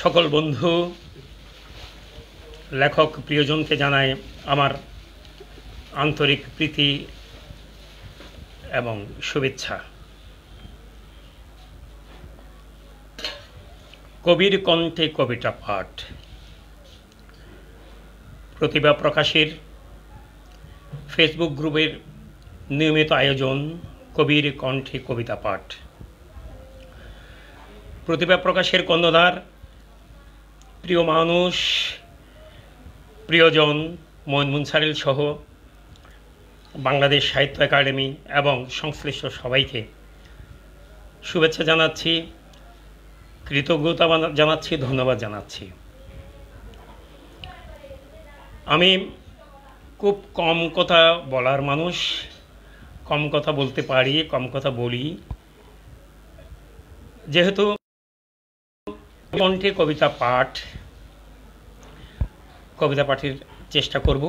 সকল বন্ধু লেখক প্রিয়জনকে জানাই আমার আন্তরিক প্রীতি এবং শুভেচ্ছা। কবির কণ্ঠে কবিতা পাঠ, প্রতিভা প্রকাশের ফেসবুক গ্রুপের নিয়মিত আয়োজন কবির কণ্ঠে কবিতা পাঠ। প্রতিভা প্রকাশের কর্ণধার, প্রিয় মানুষ, প্রিয়জন মঈন মুনসারিল সহ বাংলাদেশ সাহিত্য একাডেমি এবং সংশ্লিষ্ট সবাইকে শুভেচ্ছা জানাচ্ছি, কৃতজ্ঞতা জানাচ্ছি, ধন্যবাদ জানাচ্ছি। আমি খুব কম কথা বলার মানুষ, কম কথা বলতে পারি, কম কথা বলি। যেহেতু কণ্ঠে কবিতা পাঠের চেষ্টা করব।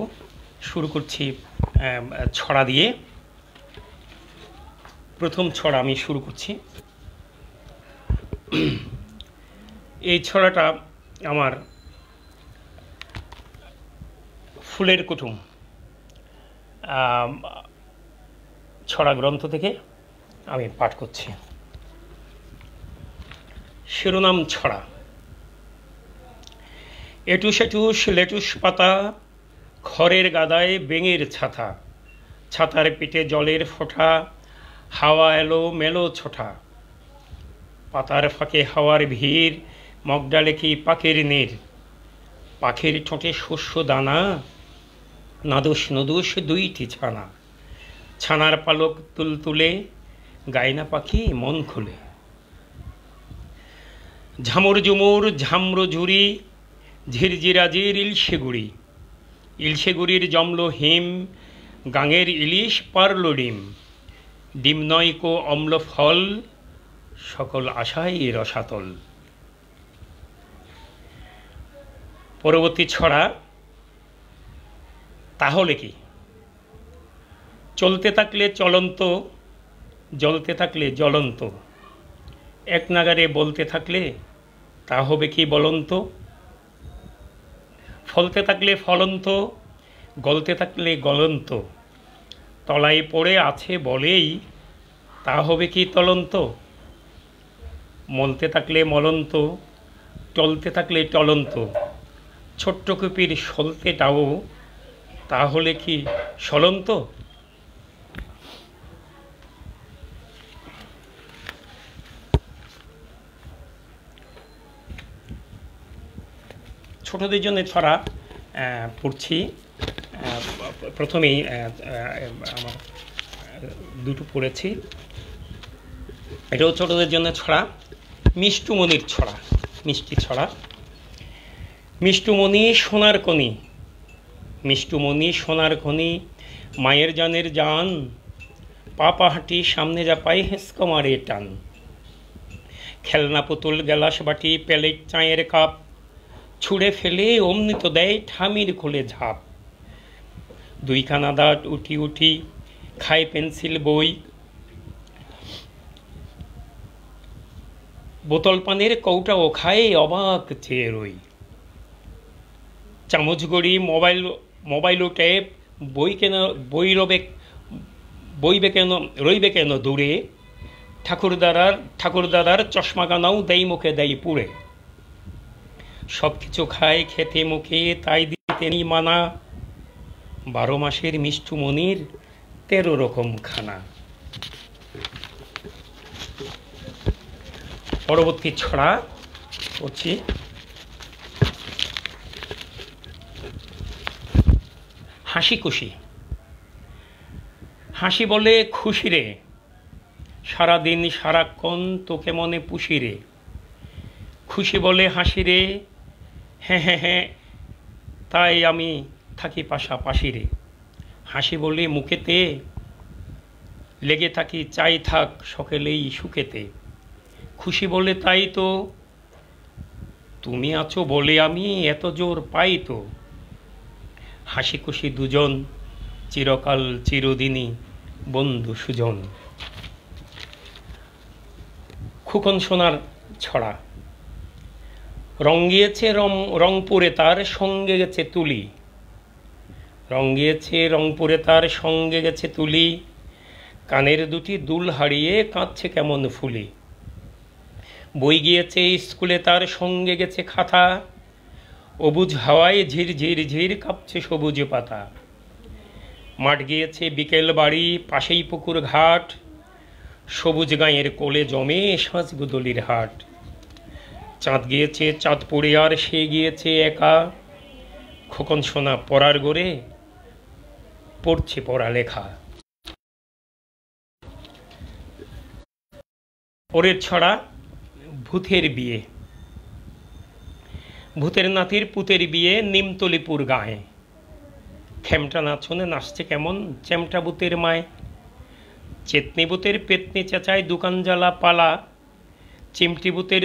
শুরু করছি ছড়া দিয়ে। প্রথম ছড়া আমি শুরু করছি। এই ছড়াটা আমার ফুলের কুটুম ছড়া গ্রন্থ থেকে আমি পাঠ করছি। শিরোনাম ছড়া। এটুস এটুস লেটুস পাতা, খড়ের গাদায় বেঙের ছাতা, ছাতার পিঠে জলের ফোঁটা, হাওয়া এলো মেলো ছোটা, পাতার ফাঁকে হাওয়ার ভিড়, মগডালে কি পাখির নীড়, পাখির ঠোঁটে শস্য দানা, নাদুস নদুস দুইটি ছানা, ছানার পালক তুলতুলে, গায়না পাখি মন খুলে, ঝামুর ঝুমুর ঝামরো ঝুরি, ঝিরঝিরাঝির ইলশেগুড়ি, ইলশেগুড়ির জমল হিম, গাঙের ইলিশ পারল ডিম, ডিম নয়কো অম্ল ফল, সকল আশাই রসাতল। পরবর্তী ছড়া। তাহলে কি? চলতে থাকলে চলন্ত, জ্বলতে থাকলে জ্বলন্ত, এক নাগারে বলতে থাকলে তা হবে কি বলন্ত, ফলতে থাকলে ফলন্ত, গলতে থাকলে গলন্ত, তলায় পড়ে আছে বলেই তা হবে কি তলন্ত, মলতে থাকলে মলন্ত, টলতে থাকলে টলন্ত, ছোট্ট কুপির সলতেটাও তাহলে কি সলন্ত। ছোটদের জন্য ছড়া পড়ছি। প্রথমেই আমার দুটো পড়েছি। এটাও ছোটদের জন্য ছড়া, মিষ্টুমণির ছড়া, মিষ্টি ছড়া। মিষ্টুমণি সোনার কণি, মিষ্টুমণি সোনার খনি, মায়ের জানের জান, পা হাঁটি সামনে যা পাই হেঁচকা মারে টান, খেলনা পুতুল গেলাস বাটি প্লেট চায়ের কাপ, ছুঁড়ে ফেলে অমনি তো দেয় ঠামির খুলে ঝাঁপ, দুইখানা দাঁত উঠি উঠি খায় পেন্সিল বই, বোতল পানের কৌটাও খায় অবাক চেয়ে রই, চামচ গড়ি মোবাইল ট্যাপ, রইবে কেন দূরে, ঠাকুরদাদার চশমা গানাও দেই মুখে দেই পুড়ে, সব কিছু খায় খেতে মুখে তাই দিতে নেই মানা, 12 মাসের মিষ্টুমণির 13 রকম খানা। পরবর্তী ছড়া পড়ছি। হাসি খুশি। হাসি বলে খুশি রে, সারাদিন সারাক্ষণ তোকে মনে পুষি রে, খুশি বলে হাসি রে, হ্যাঁ হ্যাঁ হ্যাঁ তাই আমি থাকি পাশাপাশি রে, হাসি বলে মুখেতে, লেগে থাকি চাই থাক সকলেই সুখেতে, খুশি বলে তাই তো তুমি আছো বলে আমি এত জোর পাই তো, হাসি খুশি দুজন চিরকাল চিরদিনই বন্ধু সুজন। খোকন সোনার ছড়া। রং গিয়েছে রংপুরে তার সঙ্গে গেছে তুলি, রং গিয়েছে রংপুরে তার সঙ্গে গেছে তুলি, কানের দুটি দুল হারিয়ে কাঁদছে কেমন ফুলি। বই গিয়েছে স্কুলে তার সঙ্গে গেছে খাতা, অবুঝ হাওয়ায় ঝির ঝির ঝির কাঁপছে সবুজ পাতা। মাঠ গিয়েছে বিকেল বাড়ি পাশেই পুকুর ঘাট, সবুজ গাঁয়ের কোলে জমে সাঁঝগুদলির হাট। চাঁদ গিয়েছে চাঁদপুরে আর সে গিয়েছে একা, খোকন সোনা পড়ার গড়ে পড়ছে পড়ালেখা। ওরের ছড়া ভূতের বিয়ে। ভূতের নাতির পুতের বিয়ে নিমতলিপুর গায়ে, খেমটা নাচনে নাচছে কেমন চ্যামটা ভূতের মায়। চেতনি ভূতের পেতনি চেঁচায় দোকান জ্বালা পালা, চিমটি ভূতের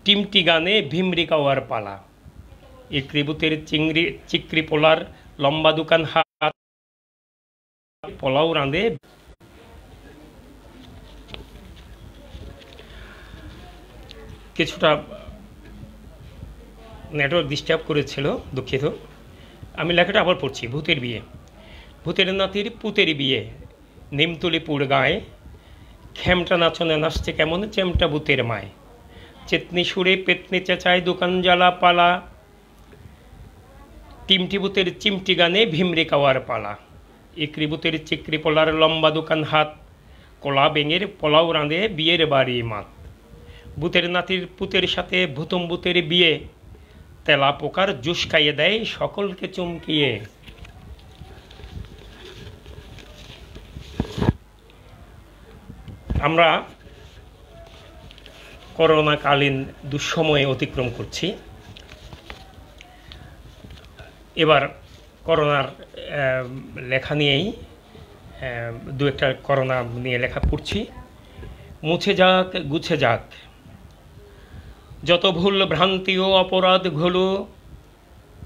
টিমটি গানে ভিমরি কাওয়ার পালা। ইকরি ভূতের চিকরি পোলার লম্বা দোকান হাত, পোলাও রাঁধে। কিছুটা নেটওয়ার্ক ডিস্টার্ব করেছিল, দুঃখিত। আমি লেখাটা আবার পড়ছি। ভূতের বিয়ে। ভূতের নাতির পুতের বিয়ে নিমতলিপুর গায়ে, খেমটা নাচনে নাচছে কেমন চেমটা ভূতের মায়। চেতনি সুরে পেতনি চেঁচায় দোকান জ্বালা পালা, টিমটি ভূতের চিমটি গানে ভিমরে কাওয়ার পালা। ইকরি ভূতের চিকরি পোলার লম্বা দোকান হাত, কলা বেঙের পোলাও রাঁধে বিয়ের বাড়ি মাত। ভূতের নাতির পুতের সাথে ভূতম ভূতের বিয়ে, তেলা পোকার জুস খাইয়ে দেয় সকলকে চমকিয়ে। আমরা করোনাকালীন দুঃসময়ে অতিক্রম করছি। এবার করোনার লেখা নিয়েই দু একটা করোনা নিয়ে লেখা পড়ছি। মুছে যাক গুছে যাক যত ভুল ভ্রান্তি ও অপরাধ ঘোলো,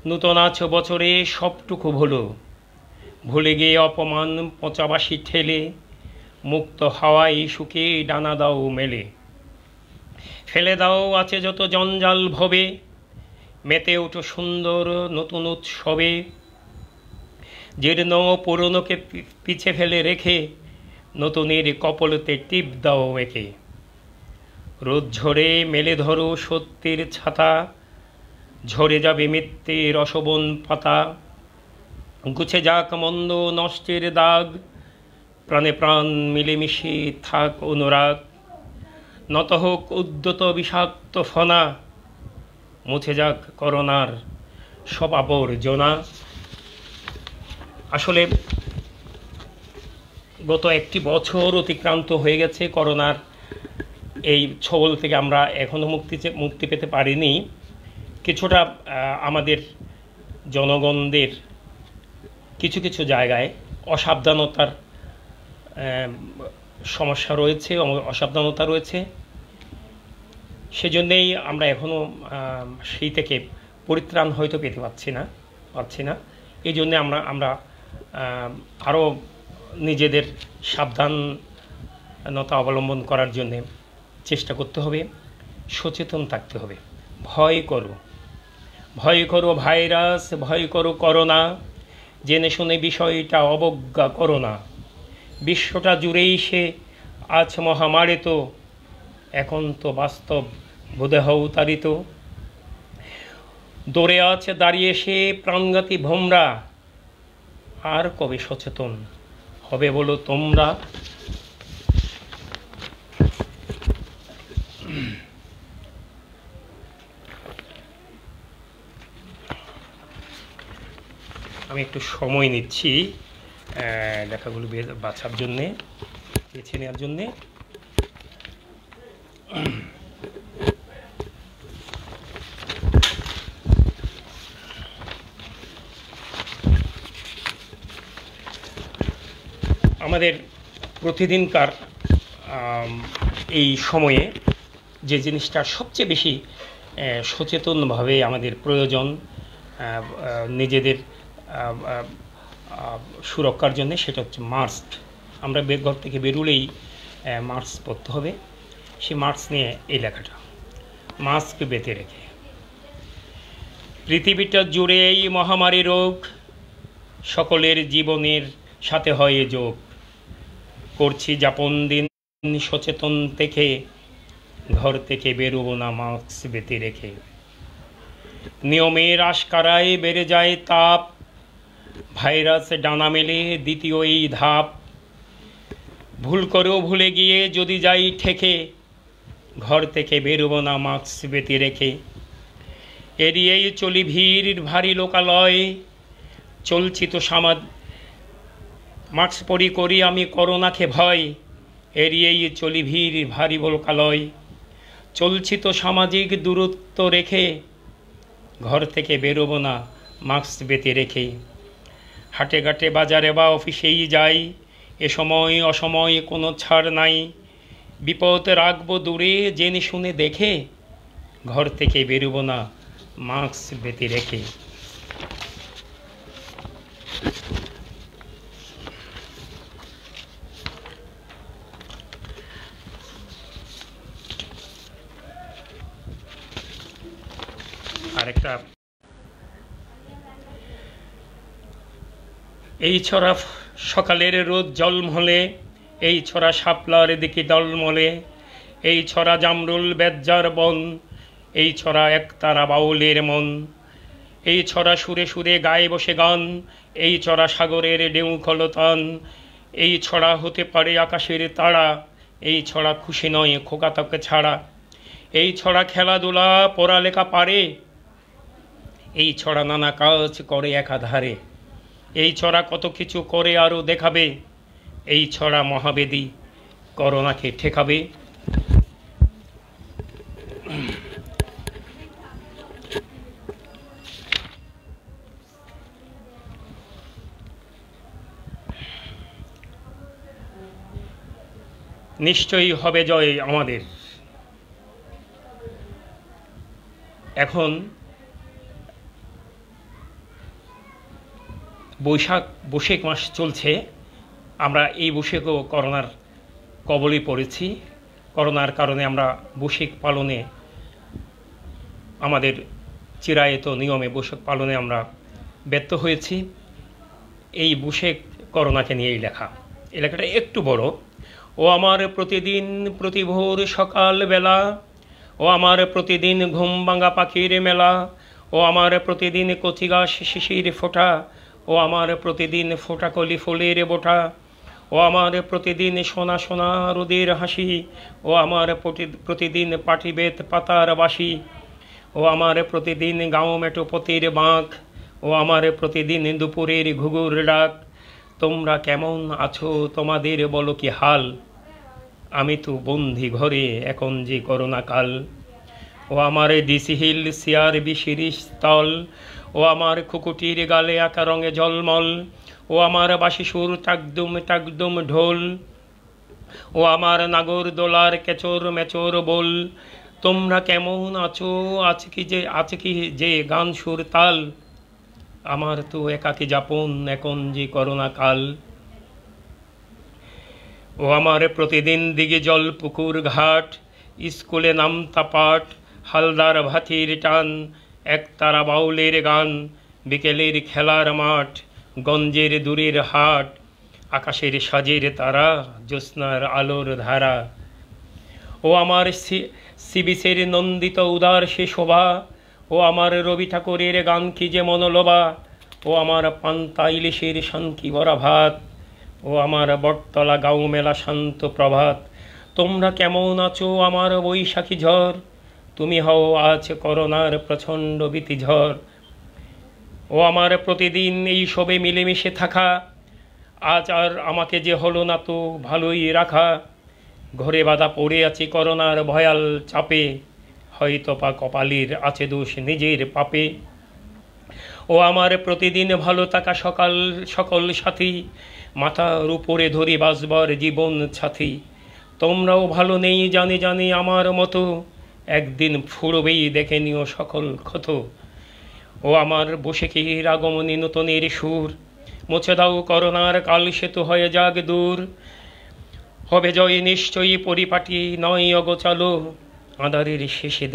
নূতন আছ বছরে সবটুকু ভুলো। ভুলে গিয়ে অপমান পচাবাসি ঠেলে, মুক্ত হাওয়ায় শুকে ডানা দাও মেলে। ফেলে দাও আছে যত জঞ্জাল ভবে, মেতে ওঠো সুন্দর নতুন উৎসবে। জীর্ণ পুরনোকে পিছে ফেলে রেখে, নতুনের কপলতে টিপ দাও একে। রোদ ঝরে মেলে ধরো সত্যের ছাতা, ঝরে যাবে মিথ্যে রসবন পাতা। গুছে যাক মন্দ নষ্টের দাগ, প্রাণে প্রাণ মিলেমিশে থাক অনুরাগ। নত হোক উদ্যত বিষাক্ত ফনা, মুছে যাক করোনার সব আবর্জনা। আসলে গত একটি বছর অতিক্রান্ত হয়ে গেছে করোনার এই ছবল থেকে আমরা এখনও মুক্তি পেতে পারিনি। কিছুটা আমাদের জনগণদের কিছু কিছু জায়গায় অসাবধানতার সমস্যা রয়েছে, অসাবধানতা রয়েছে। সেজন্যেই আমরা এখনও সেই থেকে পরিত্রাণ হয়তো পেতে পারছি না। এই জন্যে আমরা আরও নিজেদের সাবধানতা অবলম্বন করার জন্যে চেষ্টা করতে হবে, সচেতন থাকতে হবে। ভয় করো ভাইরাস, ভয় করো করোনা, জেনে শুনে বিষয়টা অবজ্ঞা করো না। বিশ্বটা জুড়েই সে আজ মহামারিত, এখন তো বাস্তব বোধে অবতারিত। দৌড়ে আছে দাঁড়িয়ে সে প্রাণঘাতী ভোমরা, আর কবে সচেতন হবে বলো তোমরা। আমি একটু সময় নিচ্ছি লেখাগুলো বাছার জন্যে, বেছে নেওয়ার জন্যে। আমাদের প্রতিদিনকার এই সময়ে যে জিনিসটা সবচেয়ে বেশি সচেতনভাবে আমাদের প্রয়োজন নিজেদের সুরক্ষার জন্য, সেটা হচ্ছে মাস্ক। আমরা ঘর থেকে বেরোলেই মাস্ক পরতে হবে। সেই মাস্ক নিয়ে এই লেখাটা, মাস্ক বেঁধে রেখে। পৃথিবীটা জুড়ে এই মহামারী রোগ, সকলের জীবনের সাথে হয় যোগ। করছি যাপন দিন সচেতন থেকে, ঘর থেকে বেরোবো না মাস্ক বেঁধে রেখে। নিয়মের আশকারায় বেড়ে যায় তাপ, ভাইরাস ডানা মেলে দ্বিতীয় এই ধাপ। ভুল করেও ভুলে গিয়ে যদি যাই ঠেকে, ঘর থেকে বেরোবো না মাস্ক বেঁধে রেখে। এড়িয়েই চলি ভিড় ভারী লোকালয়, চলছি তো মাস্ক পরি করি আমি করোনাকে ভয়। এড়িয়েই চলি ভিড় ভারী লোকালয়, চলছি তো সামাজিক দূরত্ব রেখে। ঘর থেকে বেরোবো না মাস্ক বেঁধে রেখে। হাটে ঘাটে বাজারে বা অফিসেই যাই, এ সময় অসময় কোনো ছাড় নাই। বিপদ রাখবো দূরে জেনে শুনে দেখে, ঘর থেকে বেরোবো না মাস্ক বেঁধে রেখে। আরেকটা, এই ছড়া সকালের রোদ জলমলে, এই ছড়া শাপলার দিকে দলমলে, এই ছড়া জামরুল বেজ্জার বন, এই ছড়া একতারা বাউলের মন। এই ছড়া সুরে সুরে গায়ে বসে গান, এই ছড়া সাগরের ঢেউ খলতান। এই ছড়া হতে পারে আকাশের তারা, এই ছড়া খুশি নয় খোকা তাকে ছাড়া। এই ছড়া খেলাধুলা পড়ালেখা পারে, এই ছড়া নানা কাজ করে একাধারে। এই ছড়া কত কিছু করে আরও দেখাবে, এই ছড়া মহাবেদী করোনাকে ঠেকাবে। নিশ্চয়ই হবে জয় আমাদের। এখন বৈশাখ মাস চলছে, আমরা এই বৈশাখও করোনার কবলে পড়েছি। করোনার কারণে আমরা বৈশাখ পালনে, আমাদের চিরায়ত নিয়মে বৈশাখ পালনে আমরা ব্যর্থ হয়েছি। এই বৈশাখ করোনাকে নিয়েই লেখা। এই লেখাটা একটু বড়। ও আমার প্রতিদিন প্রতিভোর সকালবেলা, ও আমার প্রতিদিন ঘুম ভাঙা পাখির মেলা, ও আমার প্রতিদিন কচি গাছ শিশির ফোঁটা, ও আমার প্রতিদিন ফোঁটা কলি ফুলের বোটা, ও আমার প্রতিদিন সোনা সোনা রোদের হাসি, ও আমার প্রতিদিন পাটিবেত পাতার বাসি, ও আমার প্রতিদিন গাঁও মেটো পতির বাঁক, ও আমার প্রতিদিন দুপুরের ঘুঘুর ডাক। তোমরা কেমন আছো তোমাদের বলো কি হাল, আমি তো বন্দি ঘরে এখন যে করোনা কাল। ও আমার ডিসিহিল সিয়ার বিশিরিশ স্থল, ও আমার খুকুটির গালে আঁকা রঙে ঝলমল, ও আমার বাঁশিসুর টাকদুম টাকদুম ঢোল, ও আমার নাগর দোলার কেচর মেচর বল। তোমরা কেমন আছো, আছে কি যে গান সুর তাল, আমার তো একাকী যাপন এখন যে করোনা কাল। ও আমার প্রতিদিন দিকে জল পুকুর ঘাট, স্কুলে নামতা পাঠ, হালদার ভাতির টান, একতারা বাউলের গান, বিকেলের খেলার মাঠ, গঞ্জের দূরের হাট, আকাশের সাজের তারা, জ্যোৎস্নার আলোর ধারা। ও আমার সিবিসের নন্দিত উদার সে শোভা, ও আমার রবি ঠাকুরের গান কি যে মনোলোভা, ও আমার পান্তা ইলিশের শান্তি ভরা ভাত, ও আমার বটতলা গাঁও মেলা শান্ত প্রভাত। তোমরা কেমন আছো আমার বৈশাখী ঝড়, তুমি হও আজ করোনার প্রচণ্ড ভীতি ঝড়। ও আমার প্রতিদিন এই সবে মিলেমিশে থাকা, আজ আর আমাকে যে হলো না তো ভালোই রাখা। ঘরে বাঁধা পড়ে আছি করোনার ভয়াল চাপে, হয়তো পা কপালের আছে দোষ নিজের পাপে। ও আমার প্রতিদিন ভালো থাকা সকল সাথী, মাথার উপরে ধরি বাঁচবার জীবন সাথী। তোমরাও ভালো নেই জানি আমার মতো, একদিন ফুরবেই দেখে নিও সকল ক্ষত। ও আমার বৈশাখীর আগমনী নূতনের সুর, মুছে দাও করোনার কাল সেতু হয়ে যাক দূর। হবে জয় নিশ্চয়ই পরিপাটি নয় অগোচালো, আঁধারের শেষে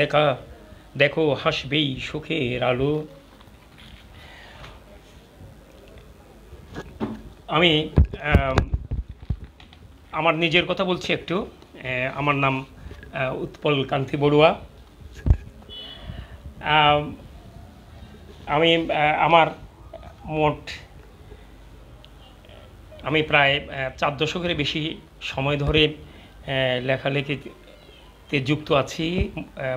দেখো হাসবেই সুখের আলো। আমি আমার নিজের কথা বলছি একটু। আমার নাম উৎপল কান্তি বড়ুয়া। আমি আমার মোট আমি প্রায় 4 দশকের বেশি সময় ধরে লেখালেখিতে যুক্ত আছি,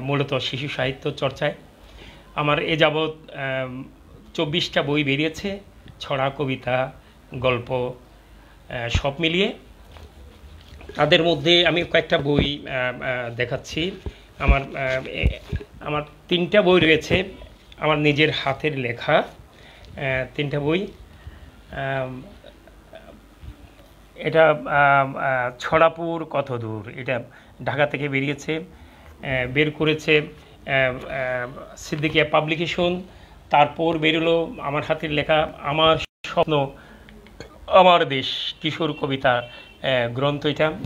মূলত শিশু সাহিত্য চর্চায়। আমার এ যাবৎ 24টা বই বেরিয়েছে, ছড়া, কবিতা, গল্প সব মিলিয়ে। তাদের মধ্যে আমি কয়েকটা বই দেখাচ্ছি। আমার 3টা বই রয়েছে, আমার নিজের হাতের লেখা 3টা বই। এটা ছড়াপুর কত দূর, এটা ঢাকা থেকে বেরিয়েছে, বের করেছে সিদ্দিকিয়া পাবলিকেশন। তারপর বেরোলো আমার হাতের লেখা আমার স্বপ্ন আমার দেশ কিশোর কবিতা গ্রন্থ।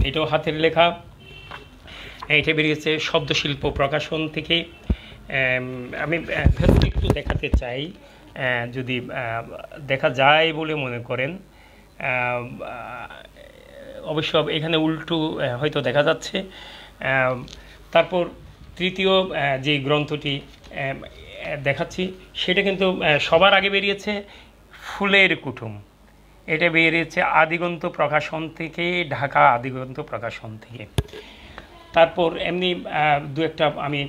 এটাও হাতের লেখা। এটা বেরিয়েছে শব্দশিল্প প্রকাশন থেকে। আমি একটু দেখাতে চাই, যদি দেখা যায় বলে মনে করেন। অবশ্য এখানে উল্টো হয়তো দেখা যাচ্ছে। তারপর তৃতীয় যে গ্রন্থটি দেখাচ্ছি সেটা কিন্তু সবার আগে বেরিয়েছে, ফুলের কুটুম। এটা বেরিয়েছে আদিগন্ত প্রকাশন থেকে, ঢাকা আদিগন্ত প্রকাশন থেকে। তারপর এমনি দু একটা আমি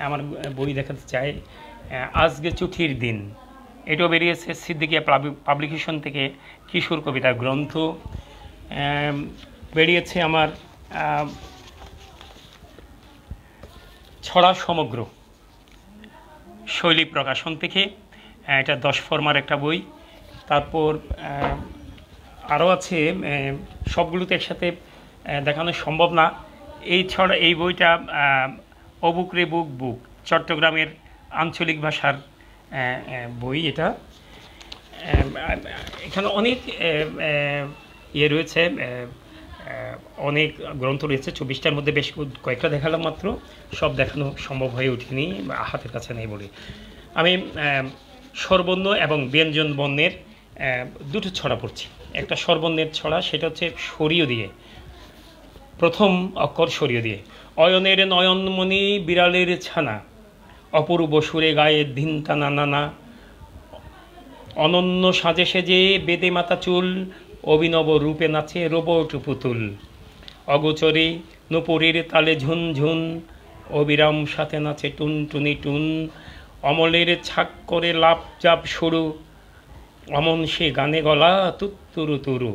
আমার বই দেখাতে চাই। আজকে চিঠির দিন, এটাও বেরিয়েছে সিদ্দিকিয়া পাবলিকেশন থেকে, কিশোর কবিতা গ্রন্থ। বেরিয়েছে আমার ছড়া সমগ্র, শৈলী প্রকাশন থেকে। এটা 10 ফরমার একটা বই। তারপর আরও আছে, সবগুলোতে একসাথে দেখানো সম্ভব না। এই বইটা অবুক রে বুক বুক, চট্টগ্রামের আঞ্চলিক ভাষার বই। এটা এখানে অনেক রয়েছে, অনেক গ্রন্থ রয়েছে। 24টার মধ্যে বেশ কয়েকটা দেখালাম মাত্র, সব দেখানো সম্ভব হয়ে ওঠেনি, হাতের কাছে নেই বলে। আমি স্বরবর্ণ এবং ব্যঞ্জন বর্ণের 2টো ছড়া পড়ছি। একটা স্বরবর্ণের ছড়া, সেটা হচ্ছে সরিয় দিয়ে, প্রথম অক্ষর সরিয় দিয়ে। অয়নের নয়নমণি বিড়ালের ছানা, অপূর্ব সুরে গায়ে ধিন টানা নানা, অনন্য সাজে সেজে বেদে মাতা চুল, অভিনব রূপে নাচে রোবট পুতুল, অগোচরে নুপুরের তালে ঝুনঝুন, অবিরাম সাথে নাচে টুনটুনি টুন, অমলের ছাক করে লাপ জাপ শুরু, অমন সে গানে গলা তুত্তুরু তুরু,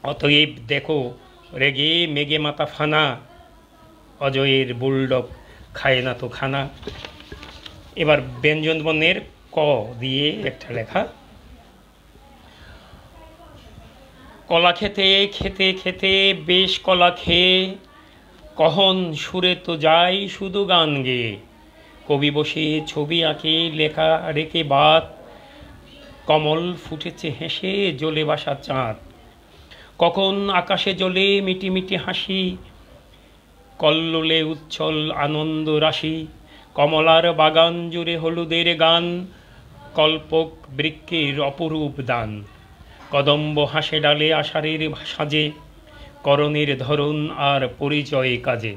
অতএব দেখো রেগে মেগে মাতা ফানা, অজয়ের বুলডগ খায় না তো খানা। এবার ব্যঞ্জন বর্ণের ক দিয়ে একটা লেখা। কলা খেতে খেতে খেতে বেশ কলা খেয়ে, কখন সুরে তো যাই শুধু গান গেয়ে, কবি বসে ছবি আঁকে লেখা রেখে বাত, কমল ফুটেছে হেসে জ্বলে বাসা চাঁদ, কখন আকাশে জ্বলে মিটি মিটি হাসি, কল্লোলে উচ্ছল আনন্দ রাশি, কমলার বাগান জুড়ে হলুদের গান, কল্পক বৃক্ষের অপরূপ দান, কদম্ব হাসে ডালে আষাঢ়ের সাজে, করণের ধরন আর পরিচয় কাজে,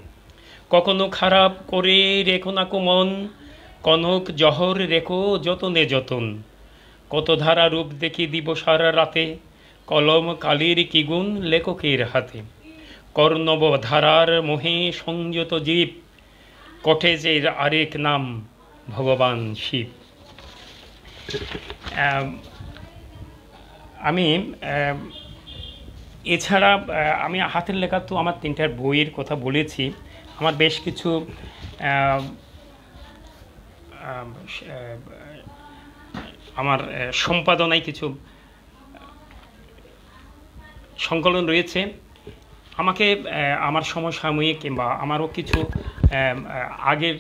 কখনো খারাপ করে রেখো না মন, কনক জহর রেখো যতনে যতন, কত ধারা রূপ দেখি দিবসার রাতে, কলম কালির কি গুণ লেখকের হাতে, কর্ণব ধারার মোহে সংযত জীব, কটেজের আরেক নাম ভগবান শিব। আমি এছাড়া আমি হাতের লেখা তো আমার 3টার বইয়ের কথা বলেছি। আমার বেশ কিছু আমার সম্পাদনায় কিছু সংকলন রয়েছে। আমাকে আমার সমসাময়িক কিংবা আমারও কিছু আগের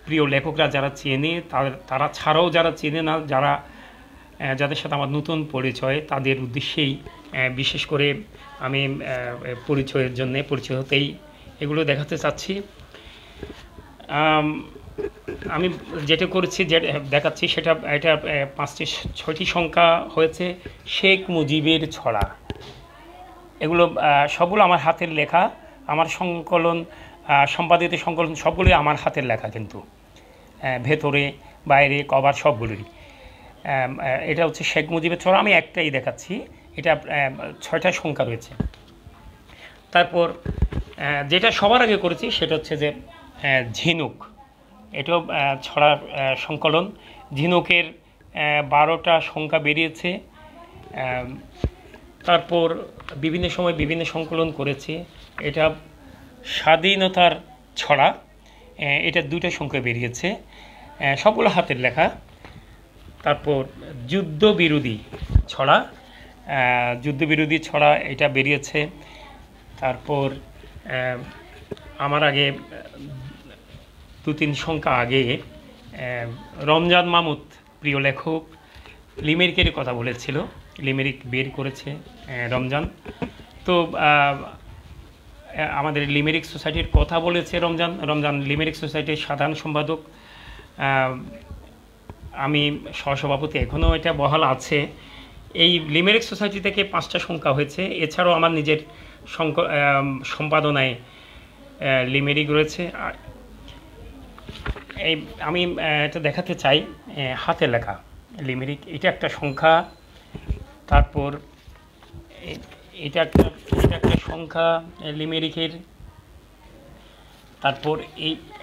প্রিয় লেখকরা যারা চেনে, তারা ছাড়াও যারা চেনে না, যাদের সাথে আমার নতুন পরিচয়, তাদের উদ্দেশ্যেই বিশেষ করে আমি পরিচয় হতেই এগুলো দেখাতে চাচ্ছি। আমি যেটা করেছি, যে দেখাচ্ছি সেটা, এটা 5টি 6টি সংখ্যা হয়েছে শেখ মুজিবের ছড়া। এগুলো সবগুলো আমার হাতের লেখা, আমার সংকলন, সম্পাদিত সংকলন সবগুলোই আমার হাতের লেখা, কিন্তু ভেতরে বাইরে কভার সবগুলোই। এটা হচ্ছে শেখ মুজিবের ছড়া, আমি একটাই দেখাচ্ছি, এটা 6টা সংখ্যা রয়েছে। তারপর যেটা সবার আগে করেছি সেটা হচ্ছে যে ঝিনুক, এটাও ছড়া সংকলন। ঝিনুকের 12টা সংখ্যা বেরিয়েছে। তারপর বিভিন্ন সময় বিভিন্ন সংকলন করেছি। এটা স্বাধীনতার ছড়া, এটা 2টা সংখ্যা বেরিয়েছে, সবগুলো হাতের লেখা। তারপর যুদ্ধবিরোধী ছড়া, যুদ্ধবিরোধী ছড়া এটা বেরিয়েছে। তারপর আমার আগে 2-3 সংখ্যা আগে রমজান মাহমুদ, প্রিয় লেখক, লিমেরিকের কথা বলেছিল, লিমেরিক বের করেছে রমজান। তো আমাদের লিমেরিক সোসাইটির কথা বলেছে রমজান লিমেরিক সোসাইটির সাধারণ সম্পাদক, আমি সহসভাপতি, এখনও এটা বহাল আছে। এই লিমেরিক সোসাইটি থেকে 5টা সংখ্যা হয়েছে। এছাড়াও আমার নিজের সম্পাদনায় লিমেরিক রয়েছে। এই আমি এটা দেখাতে চাই, হাতে লেখা লিমেরিক, এটা একটা সংখ্যা। তারপর এটা একটা সংখ্যা লিমেরিকের। তারপর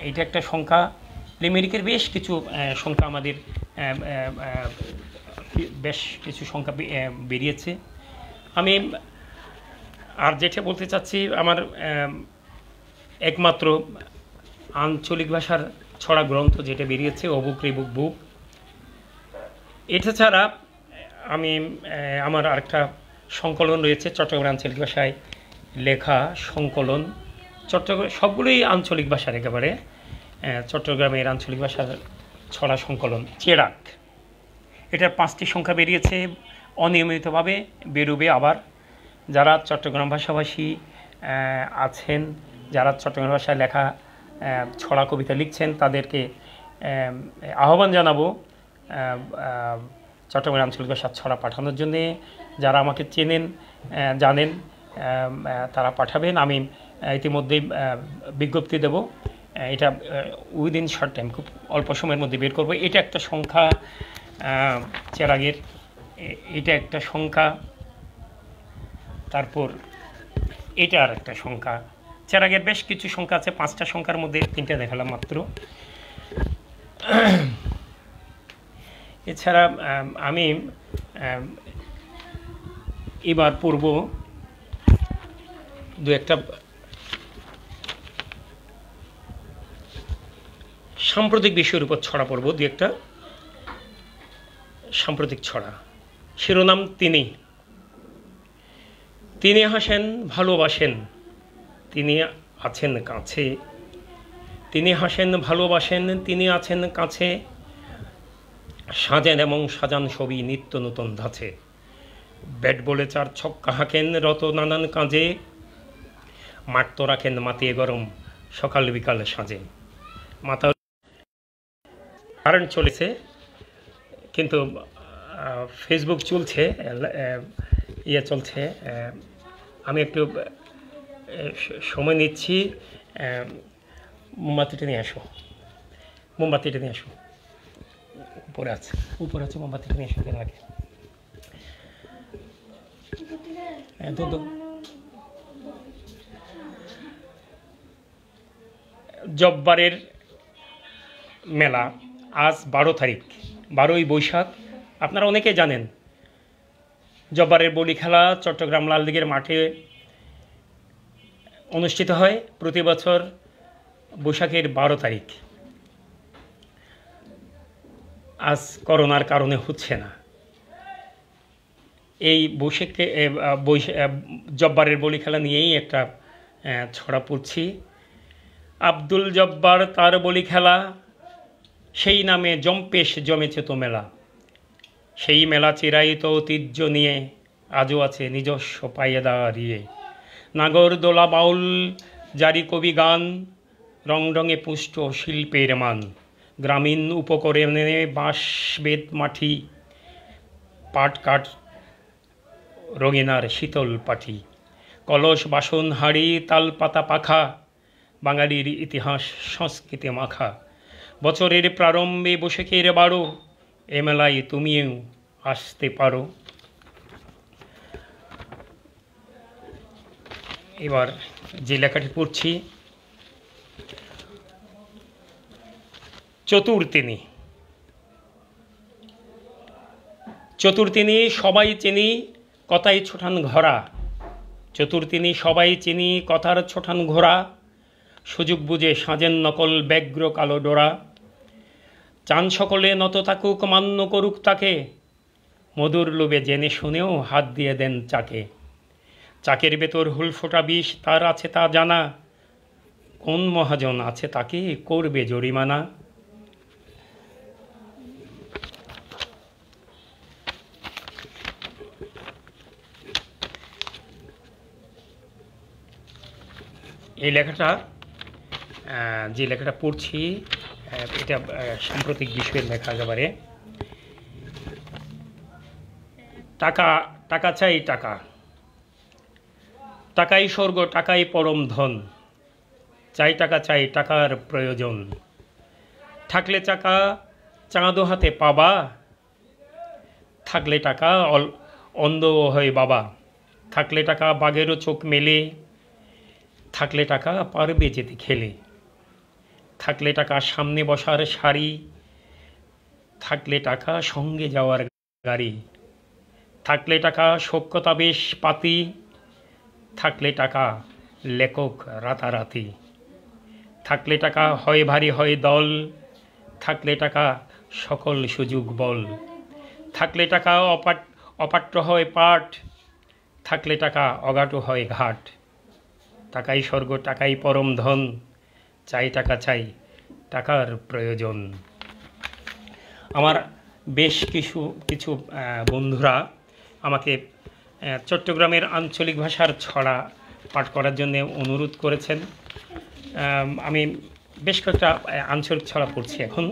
এইটা একটা সংখ্যা লিমেরিকের। বেশ কিছু সংখ্যা আমাদের, বেশ কিছু সংখ্যা বেরিয়েছে। আমি আর যেটা বলতে চাচ্ছি, আমার একমাত্র আঞ্চলিক ভাষার ছড়া গ্রন্থ যেটা বেরিয়েছে, অবুক রিবুক বুক। এটা ছাড়া আমি আমার আরেকটা সংকলন রয়েছে চট্টগ্রাম আঞ্চলিক ভাষায় লেখা সংকলন। চট্টগ্রাম সবগুলোই আঞ্চলিক ভাষার, একেবারে চট্টগ্রামের আঞ্চলিক ভাষার ছড়া সংকলন চেরাক। এটার 5টি সংখ্যা বেরিয়েছে, অনিয়মিতভাবে বেরোবে আবার। যারা চট্টগ্রাম ভাষাভাষী আছেন, যারা চট্টগ্রাম ভাষায় লেখা ছড়া কবিতা লিখছেন, তাদেরকে আহ্বান জানাবো চট্টগ্রাম আঞ্চলিক ভাষার ছড়া পাঠানোর জন্যে। যারা আমাকে চেনেন, জানেন, তারা পাঠাবেন। আমি ইতিমধ্যেই বিজ্ঞপ্তি দেব। এটা উইদিন শর্ট টাইম, খুব অল্প সময়ের মধ্যে বের করব। এটা একটা সংখ্যা চেরাগের, এটা একটা সংখ্যা। তারপর এটা আর একটা সংখ্যা। চেরাগের বেশ কিছু সংখ্যা আছে, 5টা সংখ্যার মধ্যে 3টা দেখালাম মাত্র। এছাড়া আমি এবার পড়ব 2-একটা সাম্প্রতিক বিষয়ের উপর ছড়া পড়ব, 2-একটা সাম্প্রতিক ছড়া। শিরোনাম তিনি হাসেন ভালোবাসেন, তিনি আছেন কাছে। তিনি হাসেন ভালোবাসেন, তিনি আছেন কাছে। সাজেন এবং সাজান ছবি নিত্য নতুন ধাঁচে। ব্যাট বলে 4 ছক্কা হাঁকেন রত নানান কাজে। মাঠ রাখেন মাতিয়ে গরম সকাল বিকাল সাজে। মাথা কারেন্ট চলেছে, কিন্তু ফেসবুক চলছে, চলছে। আমি একটু সময় নিচ্ছি। মোমবাতিটা নিয়ে আসো, মোমবাতিটা নিয়ে আসো। উপরে আছে মোমবাতিটা নিয়ে আসো আগে। জব্বারের মেলা আজ 12 তারিখ, 12ই বৈশাখ। আপনারা অনেকে জানেন জব্বারের বলি খেলা চট্টগ্রাম লালদিঘির মাঠে অনুষ্ঠিত হয় প্রতি বছর বৈশাখের 12 তারিখ। আজ করোনার কারণে হচ্ছে না। এই বৈশাখে জব্বারের বলি খেলা নিয়েই একটা ছড়া পড়ছি। আব্দুল জব্বার তার বলি খেলা, সেই নামে জম্পেশ জমেছে তো মেলা। সেই মেলা চিরায়িত ঐতিহ্য নিয়ে আজও আছে নিজস্ব পায়ে দাঁড়িয়ে। নাগর দোলা বাউল জারি কবি গান, রং রঙে পুষ্ট শিল্পের মান, গ্রামীণ উপকরণে বাঁশ বেত মাটি, পাট কাঠ রঙিনার শীতল পাটি, কলস বাসন হাঁড়ি তাল পাতা পাখা, বাঙালির ইতিহাস সংস্কৃতি মাখা। বছরের প্রারম্ভে বৈশাখের 12, এ মেলায় তুমিও আসতে পারো। এবার যে লেখাটি পড়ছি, চতুর্থিনী। চতুর্থিনী সবাই চিনি, কথায় ছোটান ঘোড়া। চতুর্থিনী সবাই চিনি, কথার ছোটান ঘোড়া। সুযোগ বুঝে সাজেন নকল ব্যগ্র কালো ডোরা। চান সকলে নত থাকুক, মান্য করুক তাকে, মধুর লোভে জেনে শুনেও হাত দিয়ে দেন চাকে। চাকের ভেতর হুলফোটা বিষ, তার আছে তা জানা, কোন মহাজন আছে তাকে করবে জরিমানা। এই লেখাটা, যে লেখাটা পড়ছি, এটা সাম্প্রতিক বিষয়ের লেখা একেবারে। টাকা, টাকা চাই টাকা, টাকাই স্বর্গ, টাকাই পরম ধন। চাই টাকা, চাই টাকার প্রয়োজন। থাকলে টাকা চাঁদো হাতে পাবা, থাকলে টাকা অন্ধ হয় বাবা। থাকলে টাকা বাঘেরও চোখ মেলে, থাকলে টাকা পারবে যেতে খেলে। থাকলে টাকা সামনে বসার শাড়ি, থাকলে টাকা সঙ্গে যাওয়ার গাড়ি। থাকলে টাকা সখ্যতা বেশ পাতি, থাকলে টাকা লেখক রাতারাতি। থাকলে টাকা হয় ভারী হয় দল, থাকলে টাকা সকল সুযোগ বল। থাকলে টাকা অপাট্য হয় পাঠ, থাকলে টাকা অগাটো হয় ঘাট। টাকাই স্বর্গ, টাকাই পরম ধন। চাই টাকা, চাই টাকার প্রয়োজন। আমার বেশ কিছু বন্ধুরা আমাকে চট্টগ্রামের আঞ্চলিক ভাষার ছড়া পাঠ করার জন্য অনুরোধ করেছেন। আমি বেশ কয়েকটা আঞ্চলিক ছড়া পড়ছি এখন।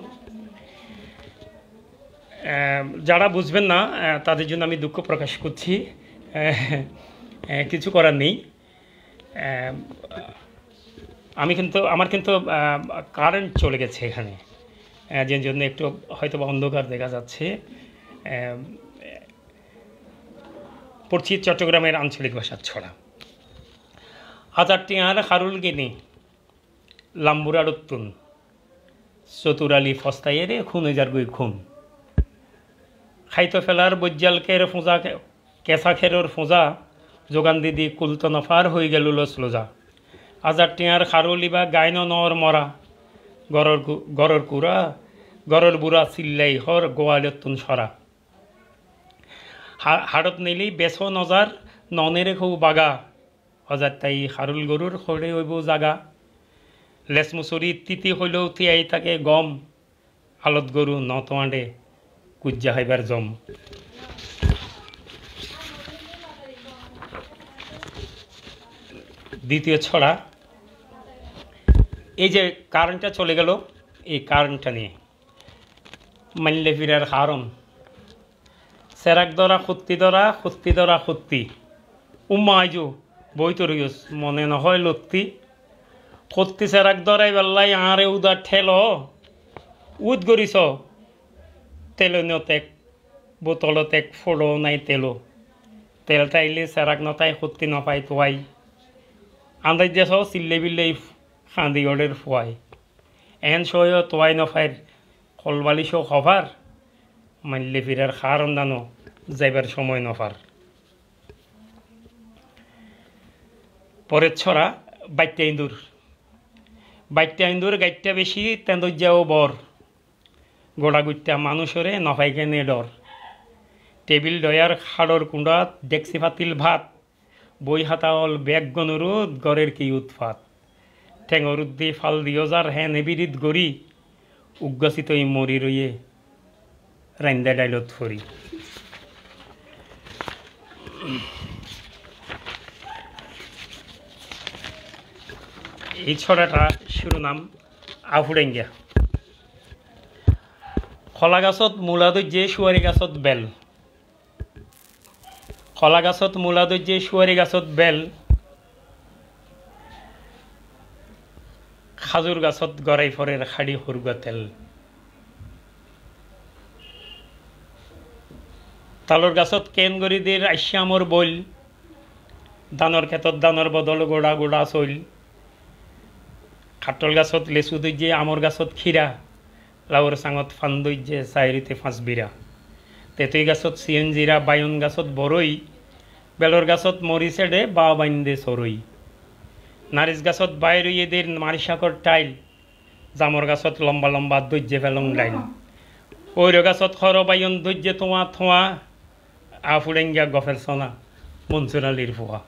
যারা বুঝবেন না তাদের জন্য আমি দুঃখ প্রকাশ করছি, কিছু করার নেই। আমার কিন্তু কারেন্ট চলে গেছে এখানে, যে জন্য একটু হয়তো বা অন্ধকার দেখা যাচ্ছে। পড়ছি চট্টগ্রামের আঞ্চলিক ভাষার ছড়া। 1000 টিয়ার খারুল গিনি লাম্বুরার উত্তুন, চতুরালি ফস্তাইয়ের খুনে যার গুই খুন। খাইতো ফেলার বৈজালকের ফোঁজা, কেঁচা খেরোর ফোঁজা, যোগান দিদি কুলতনফার হয়ে গেল লসলোজা। 1000 টিয়ার খারুলিবা গাইন নর মরা, গরর কুড়া গরর বুড়া চিল্লাই হর গোয়ালতুন সরা। হাড়ত নিলি বেছো নজার ননেরে খৌ বাগা, 1000 তাই খারুল গরুর খড়ে হইব জাগা। লেসমুসরি তিতি হইলেও তিয়াই থাকে গম, আলত গরু নতোয়াঁডে কুজ্জা হইবার জম। দ্বিতীয় ছড়া, এই যে কারেন্টটা চলে গেল, এই কারেন্টটা নিয়ে। মাল্লে ফিরার কারণ, সেরাক ধরা খুত্তি ধরা, খুত্তি ধরা খুত্তি। উম্মা আইজু বইতো রইস মনে নহয় লত্তি। খুত্তি সেরাক ধরাই বেল্লাই আরে উদার ঠেল, উদ গরিস তেলনীয় তেক বোতল তেক ফোড়ো নাই তেলো। তেল টাইলে সেরাক নতাই খুত্তি নপাই তোয়াই। আন্দাজ দেশ চিল্লে বিল্লে খাঁদি গড়ের ফুয়াই। এন সয় তোয়াই নফাইর কলবালিশও খভার, মাল্লে ফিরার খার অন্দানো যাইবার সময় নফার। পরের ছড়া, বাইট্টা ইন্দুর। বাইট্টা ইন্দুর গাইটটা বেশি তেন্দুজাও বর, গোড়া গুইট্টা মানুষরে নফাই কেনে ডর। টেবিল ডয়ার খাড়র কুণ্ডাত ডেকসি পাতিল ভাত, বই হাতাওল ব্যাগ গনুরুদ গড়ের কি উৎপাত। ঠেঙরুদ্দি ফাল দিও যার হ্যাঁ নেবিরিত গড়ি, উগ্গসিত মরি রইয়ে রাইন্দা ডাইলত ফরি। এই ছড়াটা শিরোনাম আফুডেঙ্গা। খলা গাছত মূলা দৈর্যে শুয়ারি গাছত বেল, খলা গাছত মূলা দৈর্যে শুয়ারি গাছত বেল, খাজুর গাছত গড়াই ফরের খাড়ি হুরগা তেল। তালর গাছত কেন গরিদের আইসামর বইল, দানর ক্ষেতত দানর বদল গোড়া গোড়া চইল। খাটল গাছত লেচু দৈর্যে আমর গাছত খিরা, লাউর চাঙত ফান দৈর্যে চাইরিতে ফাঁচ বিরা। তেতুই গাছত চিয়ন জিরা, বায়ন গাছত বরই, বেলর গাছত মরিচেডে বা বাইন্দে চরই। নারিচ গাছত বাইরই এদের মারিসাকর টাইল, জামর গাছত লম্বা লম্বা দৈর্যে ফেলং লাইল। ওইর গাছত খর বাইন দৈর্যে তোমা থোয়া, আফুডেঙ্গা গফের সোনা মনসুর আলীর ফোয়া।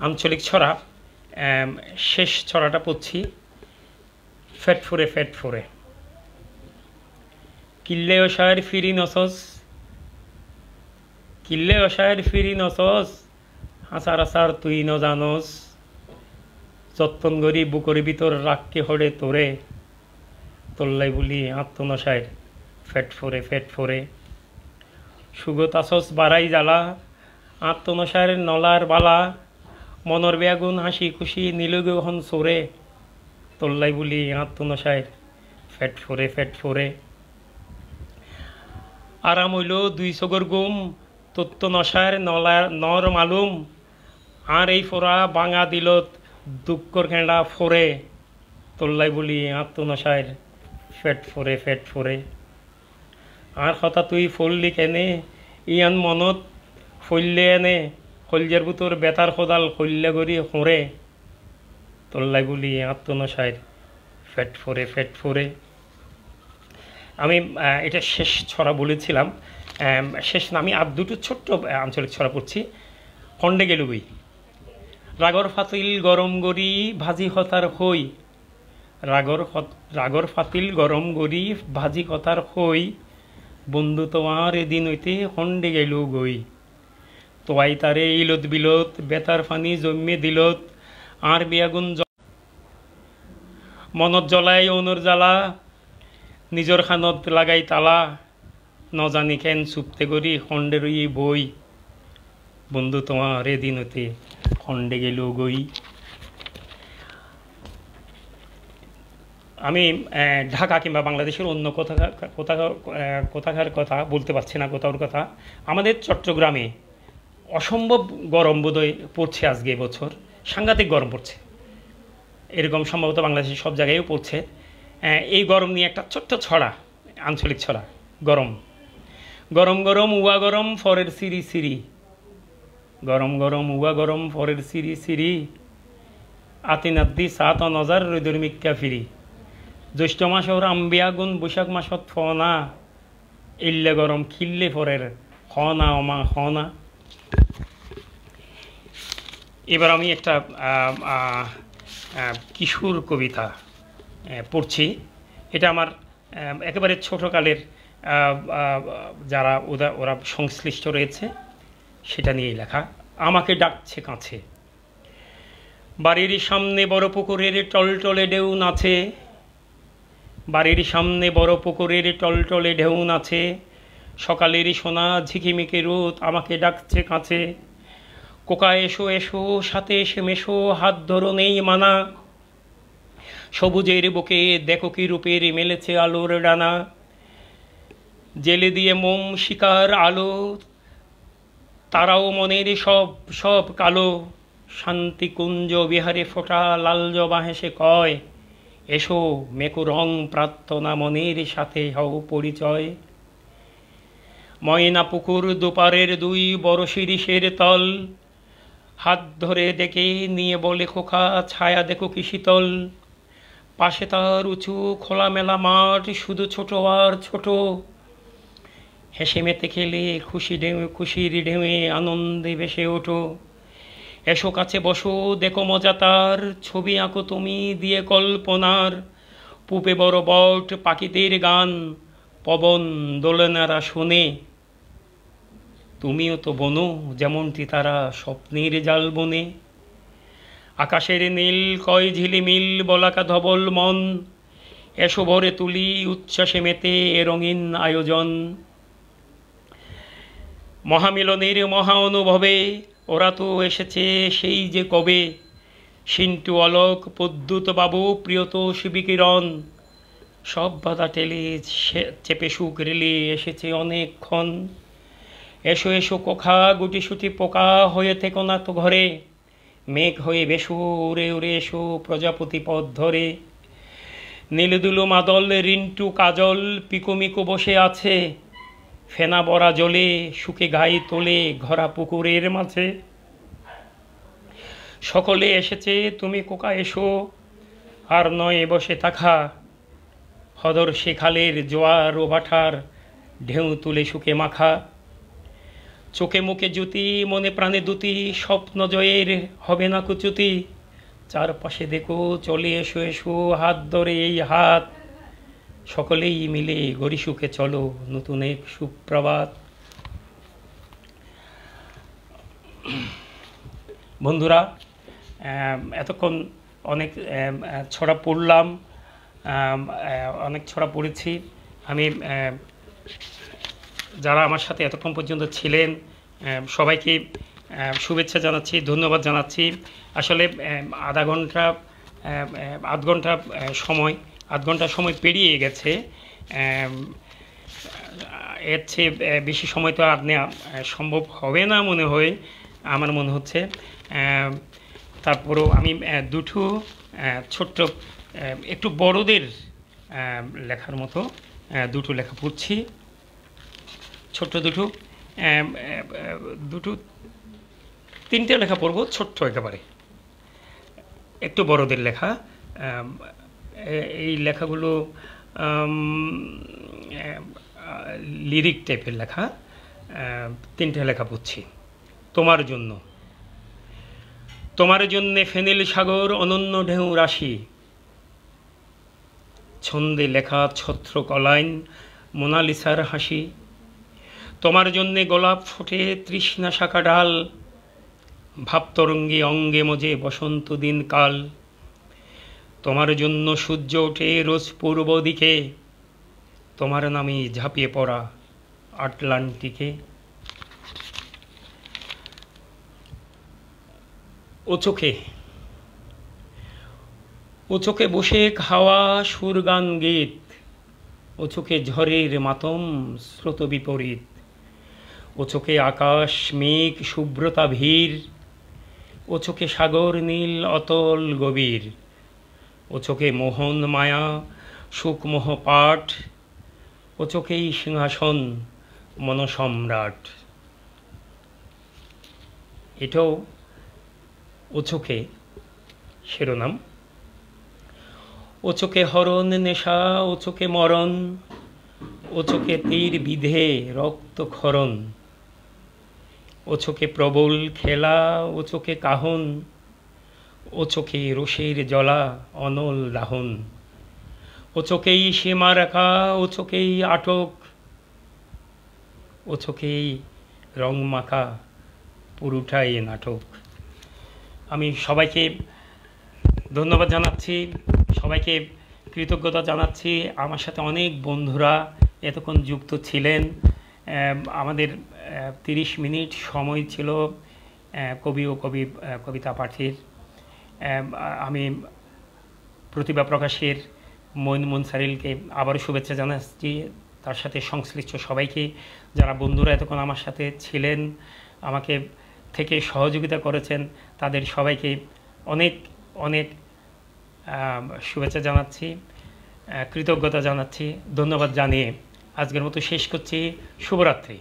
আঞ্চলিক ছড়া শেষ ছড়াটা পড়ছি। ফেট ফুরে ফেট ফুরে, কিল্লে ওশায়ের ফিরি নসস, কিল্লে ওশায়ের ফিরি নসস, হাসার আসার তুই ন জানস। যত্তন গরি বুকর ভিতর রাখকে হড়ে তোরে, তোল্লাই বলি আত্মনশায়ের ফেট ফুরে ফেট ফুরে। সুগত আসস বাড়াই জ্বালা, আত্মনশায়ের নলার বালা। মনর বেগুন হাসি খুশি নীলগে হন সোরে, তোল্লাই বলি আত্মনশায়ের ফেট ফুরে ফেট ফুরে। আরাম হইল দুই চগর গুম, তত্ত্ব নশায়ের নর মালুম। আর এই ফোরা বাঙা দিলত দুঃখর খেঁড়া ফোরে, তোল্লাই বলি আত্মনশায়ের ফেট ফুরে ফেট ফুরে। আর কথা তুই ফললি কেনে, ইয়ান মনত ফললে এনে। কলজের বুতর বেতার খোদাল কল্যা গড়ি হোঁড়ে, তোল্লাই বলি আত্মনশায়ের ফেট ফুরে ফেট ফুরে। আমি এটা শেষ ছড়া বলেছিলাম, শেষ না, আমি আর দুটো ছোট্ট আঞ্চলিক ছড়া পড়ছি। খণ্ডে গেল বই, রাগর ফাতিল গরম গড়ি ভাজি হতার হই, রাগর ফাতিল গরম গড়ি ভাজি কথার হই। বন্ধু তোমার এদিন হইতে খণ্ডে গেল গই, তোয়াই তারে ইলত বিলত বেতার ফানি জন্মে দিলত। আর বিয়াগুন মনত জ্বলাই অনুর জ্বালা, নিজর খানত লাগাই তালা। ন জানি কেন চুপতে করি খণ্ডে রই বই, বন্ধু তোমার এদিন হতে খণ্ডে গেল গই। আমি ঢাকা কিংবা বাংলাদেশের অন্য কোথাকার কথা বলতে পারছি না, কোথাওর কথা। আমাদের চট্টগ্রামে অসম্ভব গরম বোধহয় পড়ছে আজকে, এবছর সাংঘাতিক গরম পড়ছে। এরকম সম্ভবত বাংলাদেশের সব জায়গায়ও পড়ছে। এই গরম নিয়ে একটা ছোট্ট ছড়া, আঞ্চলিক ছড়া। গরম গরম গরম উয়া গরম ফরের সিরি সিরি, গরম গরম উয়া গরম ফরের সিরি সিরি। আতিনাদ্দি সাত নজার রৈদর মিক্কা ফিরি। জ্যৈষ্ঠ মাসর আম্বিয়া গুণ বৈশাখ মাসত ফনা, ইল্লে গরম খিল্লে ফরের খনা অমা খনা। এবার আমি একটা কিশোর কবিতা পড়ছি। এটা আমার একেবারে ছোটকালের যারা ওরা সংশ্লিষ্ট রয়েছে সেটা নিয়েই লেখা। আমাকে ডাকছে কাছে, বাড়ির সামনে বড় পুকুরের টলটলে ঢেউ নাচে, বাড়ির সামনে বড় পুকুরের টলটলে ঢেউ নাচে। সকালের সোনা ঝিকিমিকি রোদ আমাকে ডাকছে কাছে। কোকা এসো এসো সাথে এসে মেশো, হাত ধরো নেই মানা। সবুজের বুকে দেখো কি রূপের মেলেছে আলোর ডানা। জেলে দিয়ে মোম শিকার আলো, তারাও মনের সব সব কালো। শান্তি কুঞ্জ বিহারে ফোটা লাল জবা হেসে কয়, এসো মেকু রং প্রার্থনা মনের সাথে হও পরিচয়। ময়না পুকুর দুপারের দুই বড় শিরিষের তল, হাত ধরে ডেকে নিয়ে বলে খোকা ছায়া দেখো কি শীতল। পাশে তার উঁচু খোলামেলা মাঠ, শুধু ছোট আর ছোট। হেসে মেতে খেলে খুশির ঢেউয়ে আনন্দে ভেসে ওঠো। এসো কাছে বসো দেখো মজা তার, ছবি আঁকো তুমি দিয়ে কল্পনার। পূবে বড় বট পাখিদের গান পবন দোলনারা শোনে। তুমিও তো বনো যেমনটি তারা স্বপ্নের জাল বনে। আকাশের নীল কয় ঝিলিমিল বলাকা ধবল মন, এসো ভরে তুলি উচ্ছ্বাসে মেতে এ রঙিন আয়োজন। মহামিলনের মহা অনুভবে ওরা তো এসেছে সেই যে কবে, সিন্টু অলোক পদ্যুত বাবু প্রিয়তোষ বিকিরণ। সব বাধা টেলে চেপে সুখ রেলে এসেছে অনেকক্ষণ। এসো এসো কোখা গুটিসুটি পোকা হয়ে থেকো না তো ঘরে, মেঘ হয়ে বেশু উড়ে উড়ে এসো প্রজাপতি পথ ধরে। নীলদুলু মাদল রিন্টু কাজল পিকুমিকু বসে আছে, ফেনা বরা জলে শুকে গায়ে তোলে ঘরা পুকুরের মাঝে। সকলে এসেছে তুমি কোকা এসো, আর নয় বসে থাকা। হদর শেখালের জোয়ার ও ভাটার ঢেউ তুলে শুকে মাখা। চোখে মুখে জ্যোতি মনে প্রাণে দুতি, স্বপ্ন জয়ের হবে না কুচুতি। চারপাশে দেখো চলে এসো এসো হাত ধরে এই হাত, সকলেই মিলে গড়ি সুখে চলো নতুন এক সুপ্রভাত। বন্ধুরা, এতক্ষণ অনেক ছড়া পড়লাম, অনেক ছড়া পড়েছি আমি। যারা আমার সাথে এতক্ষণ পর্যন্ত ছিলেন সবাইকে শুভেচ্ছা জানাচ্ছি, ধন্যবাদ জানাচ্ছি। আসলে আধ ঘন্টা সময় পেরিয়ে গেছে। এর চেয়ে বেশি সময় তো আর নেওয়া সম্ভব হবে না মনে হয়, আমার মনে হচ্ছে। তারপরেও আমি দুটো ছোট্ট একটু বড়দের লেখার মতো দুটো লেখা পড়ছি। ছোট্ট তিনটে লেখা পড়বো, ছোট্ট একেবারে, একটু বড়দের লেখা। এই লেখাগুলো লিরিক টাইপের লেখা। তিনটে লেখা পড়ছি। তোমার জন্য। তোমার জন্যে ফেনিল সাগর অনন্য ঢেউ রাশি, ছন্দে লেখা ছত্র কলাইন মোনালিসার হাসি। তোমার জন্যে গোলাপ ফোটে তৃষ্ণা শাখা ডাল, ভাবতরঙ্গে অঙ্গে মজে বসন্ত দিন কাল। তোমার জন্য সূর্য ওঠে রোজ পূর্ব দিকে, তোমার নামে ঝাঁপিয়ে পড়া আটলান্টিকে। ও চোখে বসে খাওয়া সুরগান গীত, ও চোখে ঝড়ের মাতম স্রোত বিপরীত। ও চোখে আকাশ মেঘ শুভ্রতা ভিড়, ও চোখে সাগর নীল অতল গভীর। ও চোখে মোহন মায়া সুখমোহ পাঠ, ও চোখেই সিংহাসন মনসম্রাট। এটাও ও চোখে শিরোনাম। ও চোখে হরণ নেশা, ও চোখে মরণ, ও চোখে তীর বিধে রক্তক্ষরণ। ও চোখে প্রবল খেলা, ও চোখে কাহন, ও চোখে রোষের জ্বলা অনল দাহন। ও চোখেই সীমা রেখা, ও চোখেই আটক, ও চোখেই রং মাখা পুরোটাই নাটক। আমি সবাইকে ধন্যবাদ জানাচ্ছি, সবাইকে কৃতজ্ঞতা জানাচ্ছি। আমার সাথে অনেক বন্ধুরা এতক্ষণ যুক্ত ছিলেন। আমাদের 30 মিনিট সময় ছিল কবি ও কবিতা পাঠের। আমি প্রতিভা প্রকাশের মইন মুনসারিলকে আবারও শুভেচ্ছা জানাচ্ছি, তার সাথে সংশ্লিষ্ট সবাইকে, যারা বন্ধুরা এতক্ষণ আমার সাথে ছিলেন, আমাকে থেকে সহযোগিতা করেছেন, তাদের সবাইকে অনেক অনেক শুভেচ্ছা জানাচ্ছি, কৃতজ্ঞতা জানাচ্ছি, ধন্যবাদ জানিয়ে আজকের মতো শেষ করছি। শুভরাত্রি।